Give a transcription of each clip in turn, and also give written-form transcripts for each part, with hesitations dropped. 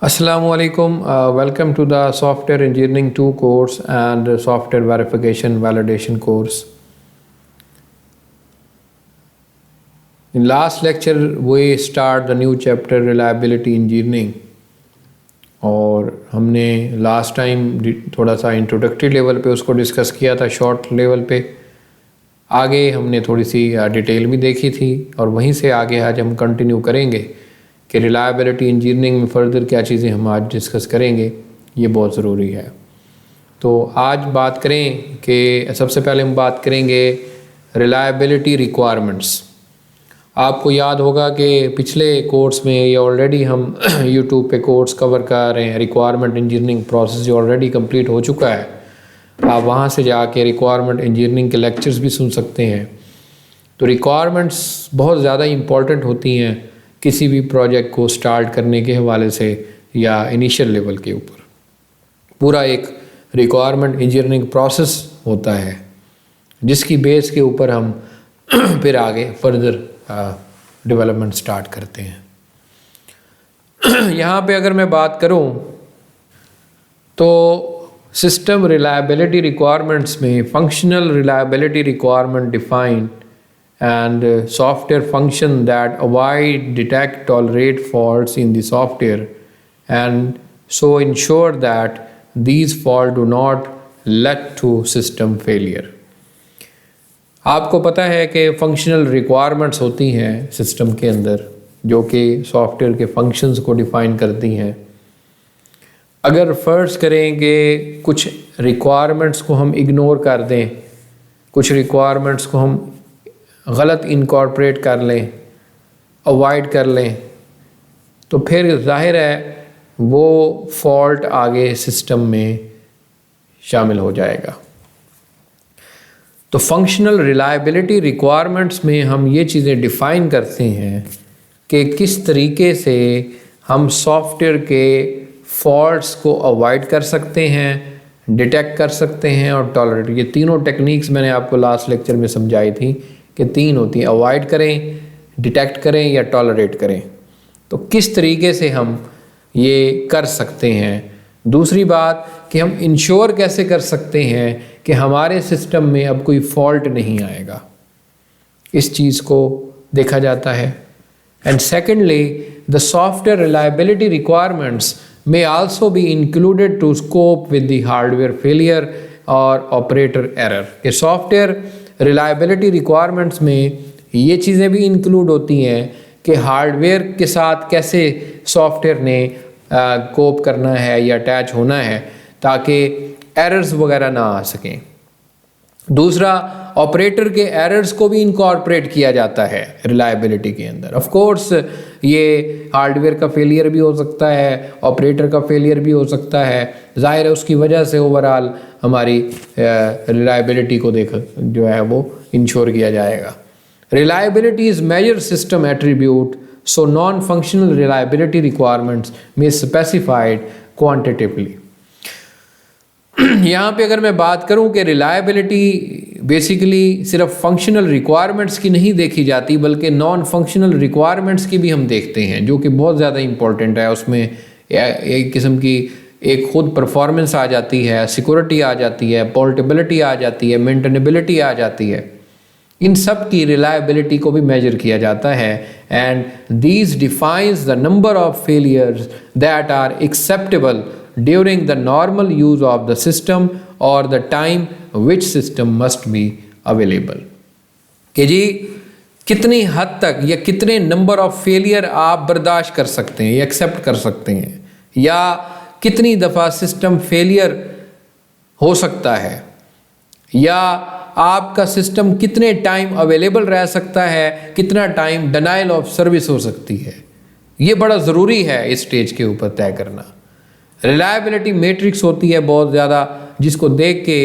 Assalamualaikum. Welcome to the Software Engineering 2 course and Software Verification Validation course. In last lecture, we start the new chapter Reliability Engineering. और हमने last time थोड़ा सा introductory level पे उसको discuss किया था, short level पे। आगे हमने थोड़ी सी डिटेल भी देखी थी और वहीं से आगे आज हम कंटिन्यू करेंगे कि रिलायबिलिटी इंजीनियरिंग में फ़र्दर क्या चीज़ें हम आज डिस्कस करेंगे, ये बहुत ज़रूरी है। तो आज बात करें कि सबसे पहले हम बात करेंगे रिलायबिलिटी रिक्वायरमेंट्स। आपको याद होगा कि पिछले कोर्स में ये ऑलरेडी हम यूट्यूब पे कोर्स कवर कर रहे हैं। रिक्वायरमेंट इंजीनियरिंग प्रोसेस जो ऑलरेडी कंप्लीट हो चुका है, आप वहाँ से जाके रिक्वायरमेंट इंजीनियरिंग के लेक्चर्स भी सुन सकते हैं। तो रिक्वायरमेंट्स बहुत ज़्यादा इम्पॉर्टेंट होती हैं किसी भी प्रोजेक्ट को स्टार्ट करने के हवाले से या इनिशियल लेवल के ऊपर। पूरा एक रिक्वायरमेंट इंजीनियरिंग प्रोसेस होता है जिसकी बेस के ऊपर हम फिर आगे फर्दर डेवलपमेंट स्टार्ट करते हैं। यहाँ पे अगर मैं बात करूँ तो सिस्टम रिलायबिलिटी रिक्वायरमेंट्स में functional reliability requirement defined and software function that avoid, detect, tolerate faults in the software and so ensure that these faults do not lead to system failure. आपको पता है कि फंक्शनल रिक्वायरमेंट्स होती हैं system के अंदर जो कि सॉफ्टवेयर के फंक्शंस को डिफ़ाइन करती हैं। अगर फ़र्ज़ करें कि कुछ रिक्वायरमेंट्स को हम इग्नोर कर दें, कुछ रिक्वायरमेंट्स को हम गलत इनकॉर्पोरेट कर लें, अवॉइड कर लें, तो फिर जाहिर है वो फॉल्ट आगे सिस्टम में शामिल हो जाएगा। तो फंक्शनल रिलायबिलिटी रिक्वायरमेंट्स में हम ये चीज़ें डिफ़ाइन करते हैं कि किस तरीके से हम सॉफ्टवेयर के फॉल्ट्स को अवॉइड कर सकते हैं, डिटेक्ट कर सकते हैं और टॉलरेट। ये तीनों टेक्निक्स मैंने आपको लास्ट लेक्चर में समझाई थी कि तीन होती हैं, अवॉइड करें, डिटेक्ट करें या टॉलरेट करें। तो किस तरीके से हम ये कर सकते हैं। दूसरी बात कि हम इंश्योर कैसे कर सकते हैं कि हमारे सिस्टम में अब कोई फॉल्ट नहीं आएगा, इस चीज़ को देखा जाता है। And secondly the software reliability requirements may also be included to cope with the hardware failure और ऑपरेटर एरर। कि सॉफ्टवेयर रिलायबिलिटी रिक्वायरमेंट्स में ये चीज़ें भी इंक्लूड होती हैं कि हार्डवेयर के साथ कैसे सॉफ्टवेयर ने कोप करना है या अटैच होना है ताकि एरर्स वगैरह ना आ सकें। दूसरा, ऑपरेटर के एरर्स को भी इनकॉर्पोरेट किया जाता है रिलायबिलिटी के अंदर। ऑफ कोर्स ये हार्डवेयर का फेलियर भी हो सकता है, ऑपरेटर का फेलियर भी हो सकता है। ज़ाहिर है उसकी वजह से ओवरऑल हमारी रिलायबिलिटी को जो है वो इंश्योर किया जाएगा। Reliability is major system attribute, so non functional reliability requirements में स्पेसिफाइड क्वान्टिटेटिवली। यहाँ पे अगर मैं बात करूँ कि रिलायबिलिटी बेसिकली सिर्फ फंक्शनल रिक्वायरमेंट्स की नहीं देखी जाती बल्कि नॉन फंक्शनल रिक्वायरमेंट्स की भी हम देखते हैं जो कि बहुत ज़्यादा इंपॉर्टेंट है। उसमें एक किस्म की एक खुद परफॉर्मेंस आ जाती है, सिक्योरिटी आ जाती है, पोर्टेबिलिटी आ जाती है, मेंटेनेबिलिटी आ जाती है। इन सब की रिलायबिलिटी को भी मेजर किया जाता है and these defines the number of failures that are acceptable during the normal use of the system or the time which system must be available। कि जी कितनी हद तक या कितने नंबर ऑफ फेलियर आप बर्दाश्त कर सकते हैं या एक्सेप्ट कर सकते हैं, या कितनी दफ़ा सिस्टम फेलियर हो सकता है, या आपका सिस्टम कितने टाइम अवेलेबल रह सकता है, कितना टाइम डिनायल ऑफ सर्विस हो सकती है। ये बड़ा ज़रूरी है इस स्टेज के ऊपर तय करना। रिलायबिलिटी मैट्रिक्स होती है बहुत ज़्यादा, जिसको देख के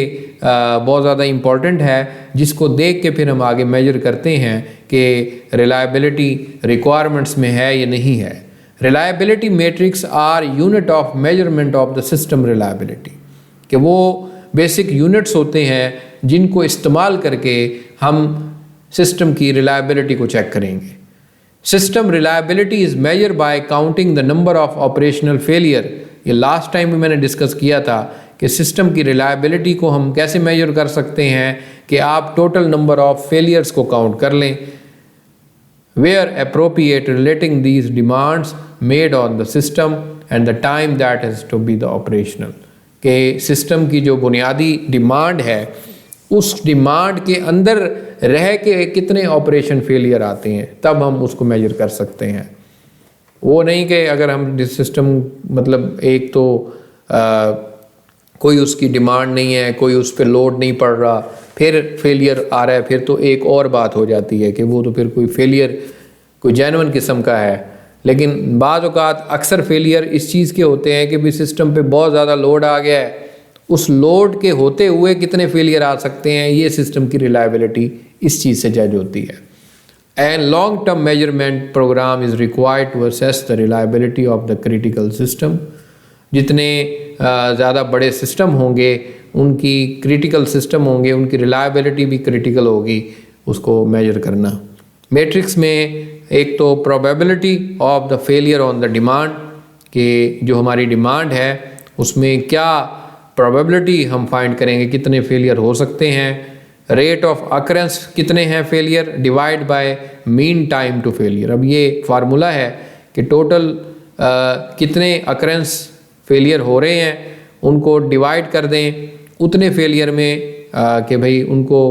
बहुत ज़्यादा इम्पॉर्टेंट है, जिसको देख के फिर हम आगे मेजर करते हैं कि रिलायबिलिटी रिक्वायरमेंट्स में है या नहीं है। Reliability metrics are unit of measurement of the system reliability, कि वो बेसिक यूनिट्स होते हैं जिनको इस्तेमाल करके हम सिस्टम की रिलायबिलिटी को चेक करेंगे। System reliability is measure by counting the number of operational failure. ये लास्ट टाइम भी मैंने डिस्कस किया था कि सिस्टम की रिलायबिलिटी को हम कैसे मेजर कर सकते हैं कि आप टोटल नंबर ऑफ फेलियर्स को काउंट कर लें। Where appropriate relating these demands made on the system and the time that has to be the operational, कि सिस्टम की जो बुनियादी डिमांड है उस डिमांड के अंदर रह के कितने ऑपरेशन फेलियर आते हैं, तब हम उसको मेजर कर सकते हैं। वो नहीं कि अगर हम सिस्टम मतलब एक तो कोई उसकी डिमांड नहीं है, कोई उस पर लोड नहीं पड़ रहा, फिर फेलियर आ रहा है, फिर तो एक और बात हो जाती है कि वो तो फिर कोई फेलियर कोई जेन्युइन किस्म का है। लेकिन बाज़ औक़ात अक्सर फेलियर इस चीज़ के होते हैं कि भी सिस्टम पे बहुत ज़्यादा लोड आ गया है, उस लोड के होते हुए कितने फेलियर आ सकते हैं, ये सिस्टम की रिलायबिलिटी इस चीज़ से जज होती है। And long term measurement programme is required to assess the reliability of the critical system. जितने ज़्यादा बड़े सिस्टम होंगे, उनकी क्रिटिकल सिस्टम होंगे, उनकी रिलायबिलिटी भी क्रिटिकल होगी, उसको मेजर करना। मैट्रिक्स में एक तो probability of the failure on the demand, कि जो हमारी डिमांड है उसमें क्या प्रोबेबिलिटी हम फाइंड करेंगे कितने फेलियर हो सकते हैं। रेट ऑफ अकरेंस कितने हैं failure, divide by mean time to failure. अब ये फार्मूला है कि टोटल कितने अकरेंस फेलियर हो रहे हैं, उनको डिवाइड कर दें उतने फेलियर में कि भाई उनको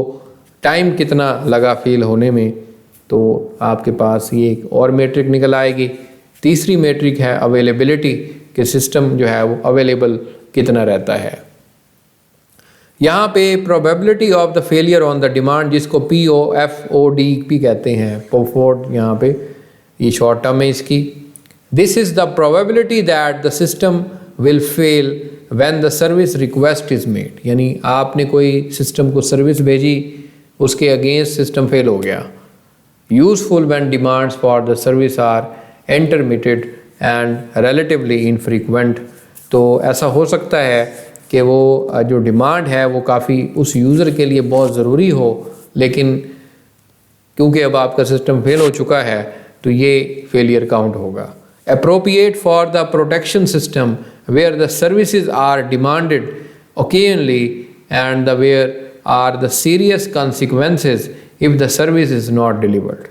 टाइम कितना लगा फेल होने में, तो आपके पास ये एक और मैट्रिक निकल आएगी। तीसरी मैट्रिक है अवेलेबिलिटी, कि सिस्टम जो है वो अवेलेबल कितना रहता है। यहाँ पे probability of the failure on the demand, जिसको POFOD भी कहते हैं, POFOD यहाँ पे ये शॉर्ट टर्म है इसकी। This is the probability that the system will fail when the service request is made. यानी आपने कोई सिस्टम को सर्विस भेजी, उसके अगेंस्ट सिस्टम फेल हो गया। Useful when demands for the service are intermittent and relatively infrequent. तो ऐसा हो सकता है कि वो जो डिमांड है वो काफ़ी उस यूज़र के लिए बहुत ज़रूरी हो, लेकिन क्योंकि अब आपका सिस्टम फेल हो चुका है तो ये फेलियर काउंट होगा। Appropriate for the protection system where the services are demanded occasionally and the where are the serious consequences if the service is not delivered.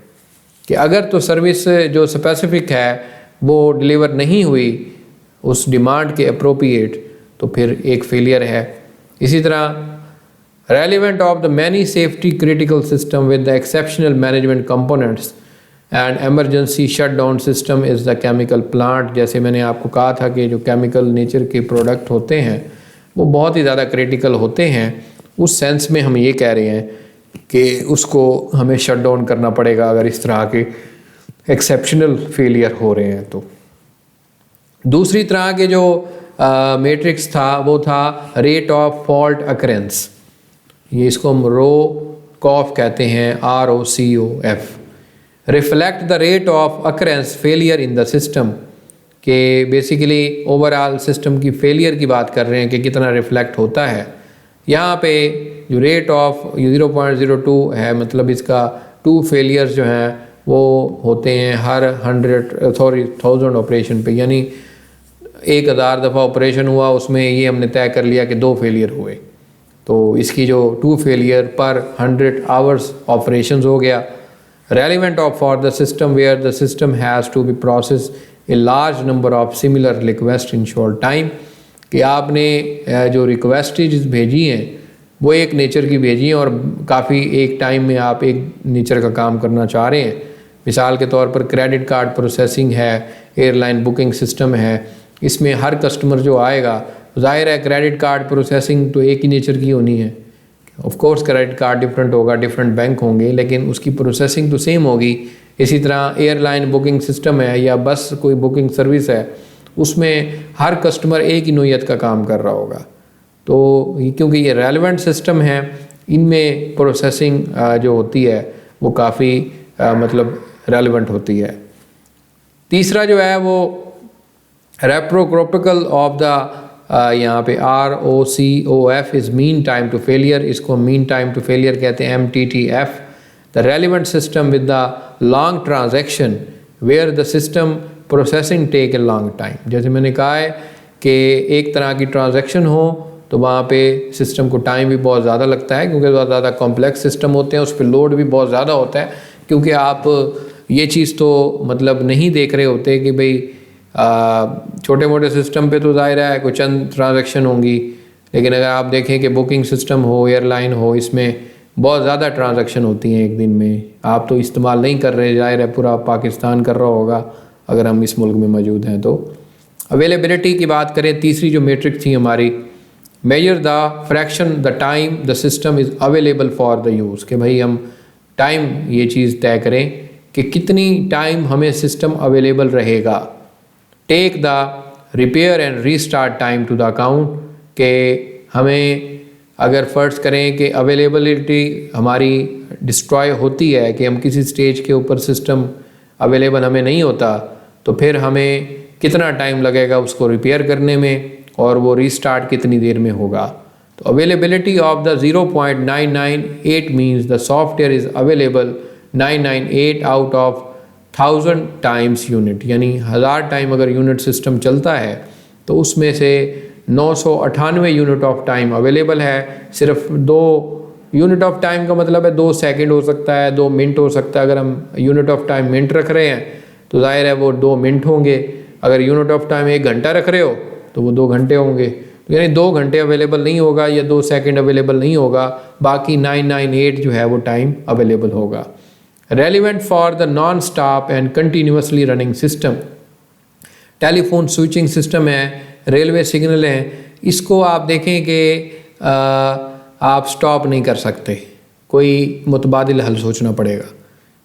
कि अगर तो सर्विस जो स्पेसिफिक है वो डिलीवर नहीं हुई उस डिमांड के अप्रोप्रिएट, तो फिर एक फेलियर है। इसी तरह relevant of the many safety critical system with the exceptional management components and emergency shutdown system is the chemical plant. जैसे मैंने आपको कहा था कि जो केमिकल नेचर के प्रोडक्ट होते हैं वो बहुत ही ज़्यादा क्रिटिकल होते हैं, उस सेंस में हम ये कह रहे हैं कि उसको हमें शट डाउन करना पड़ेगा अगर इस तरह के एक्सेप्शनल फेलियर हो रहे हैं। तो दूसरी तरह के जो मैट्रिक्स था वो था रेट ऑफ फॉल्ट अकरेंस। ये इसको हम ROCOF कहते हैं, ROCOF। Reflect the rate of occurrence failure in the system, के बेसिकली ओवरऑल सिस्टम की फेलियर की बात कर रहे हैं कि कितना रिफ्लेक्ट होता है। यहाँ पे जो रेट ऑफ 0.02 है, मतलब इसका 2 फेलियर्स जो हैं वो होते हैं हर 1000 ऑपरेशन पे, यानी 1000 दफ़ा ऑपरेशन हुआ उसमें ये हमने तय कर लिया कि 2 फेलियर हुए, तो इसकी जो 2 फेलियर पर 100 आवर्स ऑपरेशन हो गया। Relevant of for the system where the system has to be process a large number of similar request in short time, कि आपने जो रिक्वेस्टेज भेजी हैं वो एक नेचर की भेजी हैं और काफ़ी एक टाइम में आप एक नेचर का काम करना चाह रहे हैं। मिसाल के तौर पर क्रेडिट कार्ड प्रोसेसिंग है, एयरलाइन बुकिंग सिस्टम है, इसमें हर कस्टमर जो आएगा, ज़ाहिर है क्रेडिट कार्ड प्रोसेसिंग तो एक ही नेचर की होनी है। Of course credit card different होगा, डिफरेंट बैंक होंगे, लेकिन उसकी प्रोसेसिंग तो सेम होगी। इसी तरह एयरलाइन बुकिंग सिस्टम है या बस कोई बुकिंग सर्विस है, उसमें हर कस्टमर एक ही नोयत का काम कर रहा होगा। तो क्योंकि ये रेलेवेंट सिस्टम है, इनमें प्रोसेसिंग जो होती है वो काफ़ी मतलब रेलेवेंट होती है। तीसरा जो है वो रेप्रोक्रोपिकल ऑफ द यहाँ पे ROCOF is mean time to failure, इसको मीन टाइम टू फेलियर कहते हैं, MTTF। The relevant system with the long transaction where the system processing take a long time. जैसे मैंने कहा है कि एक तरह की ट्रांजैक्शन हो तो वहाँ पे सिस्टम को टाइम भी बहुत ज़्यादा लगता है, क्योंकि बहुत ज़्यादा कॉम्प्लेक्स सिस्टम होते हैं, उस पर लोड भी बहुत ज़्यादा होता है। क्योंकि आप ये चीज़ तो मतलब नहीं देख रहे होते कि भाई छोटे मोटे सिस्टम पे तो ज़ाहिर है कुछ चंद ट्रांजैक्शन होंगी, लेकिन अगर आप देखें कि बुकिंग सिस्टम हो, एयरलाइन हो, इसमें बहुत ज़्यादा ट्रांजैक्शन होती हैं एक दिन में। आप तो इस्तेमाल नहीं कर रहे, ज़ाहिर है पूरा पाकिस्तान कर रहा होगा अगर हम इस मुल्क में मौजूद हैं। तो अवेलेबिलिटी की बात करें, तीसरी जो मेट्रिक थी हमारी, measure the fraction the time the system is available for the use, कि भाई हम टाइम ये चीज़ तय करें कि कितनी टाइम हमें सिस्टम अवेलेबल रहेगा। Take the repair and restart time to the account, कि हमें अगर फ़र्ज़ करें कि अवेलेबिलिटी हमारी डिस्ट्रॉय होती है, कि हम किसी स्टेज के ऊपर सिस्टम अवेलेबल हमें नहीं होता, तो फिर हमें कितना टाइम लगेगा उसको रिपेयर करने में, और वो रीस्टार्ट कितनी देर में होगा। तो availability of the 0.998 means the software is available 998 out of 1000 times unit, यानी 1000 टाइम अगर यूनिट सिस्टम चलता है तो उसमें से 998 यूनिट ऑफ टाइम अवेलेबल है। सिर्फ 2 यूनिट ऑफ टाइम का मतलब है 2 सेकंड हो सकता है, 2 मिनट हो सकता है। अगर हम यूनिट ऑफ टाइम मिनट रख रहे हैं तो जाहिर है वो 2 मिनट होंगे। अगर यूनिट ऑफ टाइम 1 घंटा रख रहे हो तो वो 2 घंटे होंगे। तो यानी 2 घंटे अवेलेबल नहीं होगा या 2 सेकंड अवेलेबल नहीं होगा, बाकी 998 जो है वो टाइम अवेलेबल होगा। Relevant for the non stop and continuously running system, telephone switching system है, रेलवे सिग्नल हैं, इसको आप देखें कि आप स्टॉप नहीं कर सकते, कोई मुतबादिल हल सोचना पड़ेगा,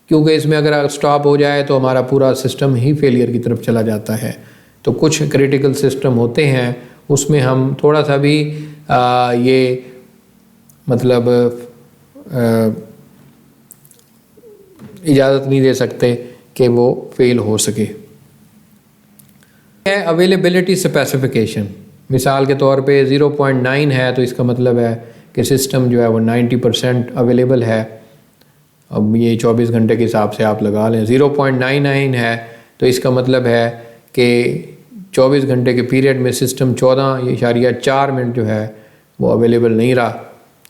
क्योंकि इसमें अगर स्टॉप हो जाए तो हमारा पूरा सिस्टम ही फेलियर की तरफ चला जाता है। तो कुछ क्रिटिकल सिस्टम होते हैं उसमें हम थोड़ा सा भी ये मतलब इजाज़त नहीं दे सकते कि वो फेल हो सके। है अवेलेबिलिटी स्पेसिफिकेशन, मिसाल के तौर पे 0.9 है तो इसका मतलब है कि सिस्टम जो है वो 90% अवेलेबल है। अब ये 24 घंटे के हिसाब से आप लगा लें। 0.99 है तो इसका मतलब है कि 24 घंटे के पीरियड में सिस्टम 14.4 मिनट जो है वो अवेलेबल नहीं रहा।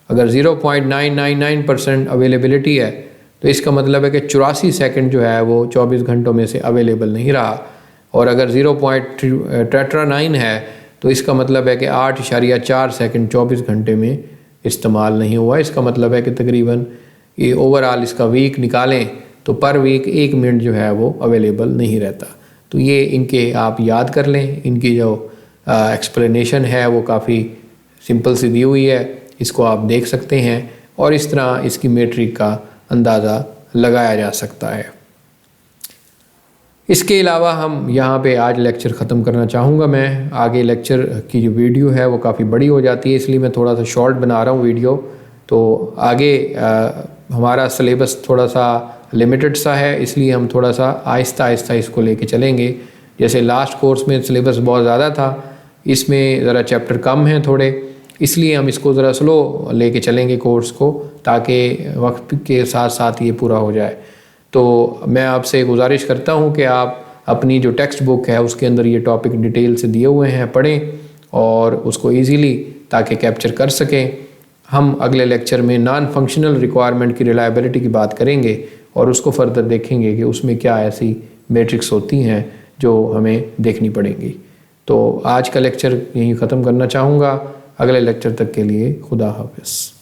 अगर 0.999% अवेलेबिलिटी है तो इसका मतलब है कि 84 सेकंड जो है वो 24 घंटों में से अवेलेबल नहीं रहा। और अगर 0.9 है तो इसका मतलब है कि 8.4 सेकंड 24 घंटे में इस्तेमाल नहीं हुआ। इसका मतलब है कि तकरीबन ये ओवरऑल इसका वीक निकालें तो पर वीक 1 मिनट जो है वो अवेलेबल नहीं रहता। तो ये इनके आप याद कर लें, इनकी जो एक्सप्लेनेशन है वो काफ़ी सिंपल सी दी हुई है, इसको आप देख सकते हैं और इस तरह इसकी मेट्रिक का अंदाज़ा लगाया जा सकता है। इसके अलावा हम यहाँ पे आज लेक्चर ख़त्म करना चाहूँगा। मैं आगे लेक्चर की जो वीडियो है वो काफ़ी बड़ी हो जाती है, इसलिए मैं थोड़ा सा शॉर्ट बना रहा हूँ वीडियो। तो आगे हमारा सिलेबस थोड़ा सा लिमिटेड सा है, इसलिए हम थोड़ा सा आहिस्ता आहिस्ता इसको लेके चलेंगे। जैसे लास्ट कोर्स में सिलेबस बहुत ज़्यादा था, इसमें ज़रा चैप्टर कम हैं थोड़े, इसलिए हम इसको ज़रा स्लो लेके चलेंगे कोर्स को, ताकि वक्त के साथ साथ ये पूरा हो जाए। तो मैं आपसे गुजारिश करता हूँ कि आप अपनी जो टेक्स्ट बुक है उसके अंदर ये टॉपिक डिटेल से दिए हुए हैं पढ़ें और उसको ईज़िली ताकि कैप्चर कर सकें। हम अगले लेक्चर में नॉन फंक्शनल रिक्वायरमेंट की रिलायबिलिटी की बात करेंगे और उसको फर्दर देखेंगे कि उसमें क्या ऐसी मैट्रिक्स होती हैं जो हमें देखनी पड़ेंगी। तो आज का लेक्चर यहीं ख़त्म करना चाहूँगा। अगले लेक्चर तक के लिए खुदा हाफ़िज़।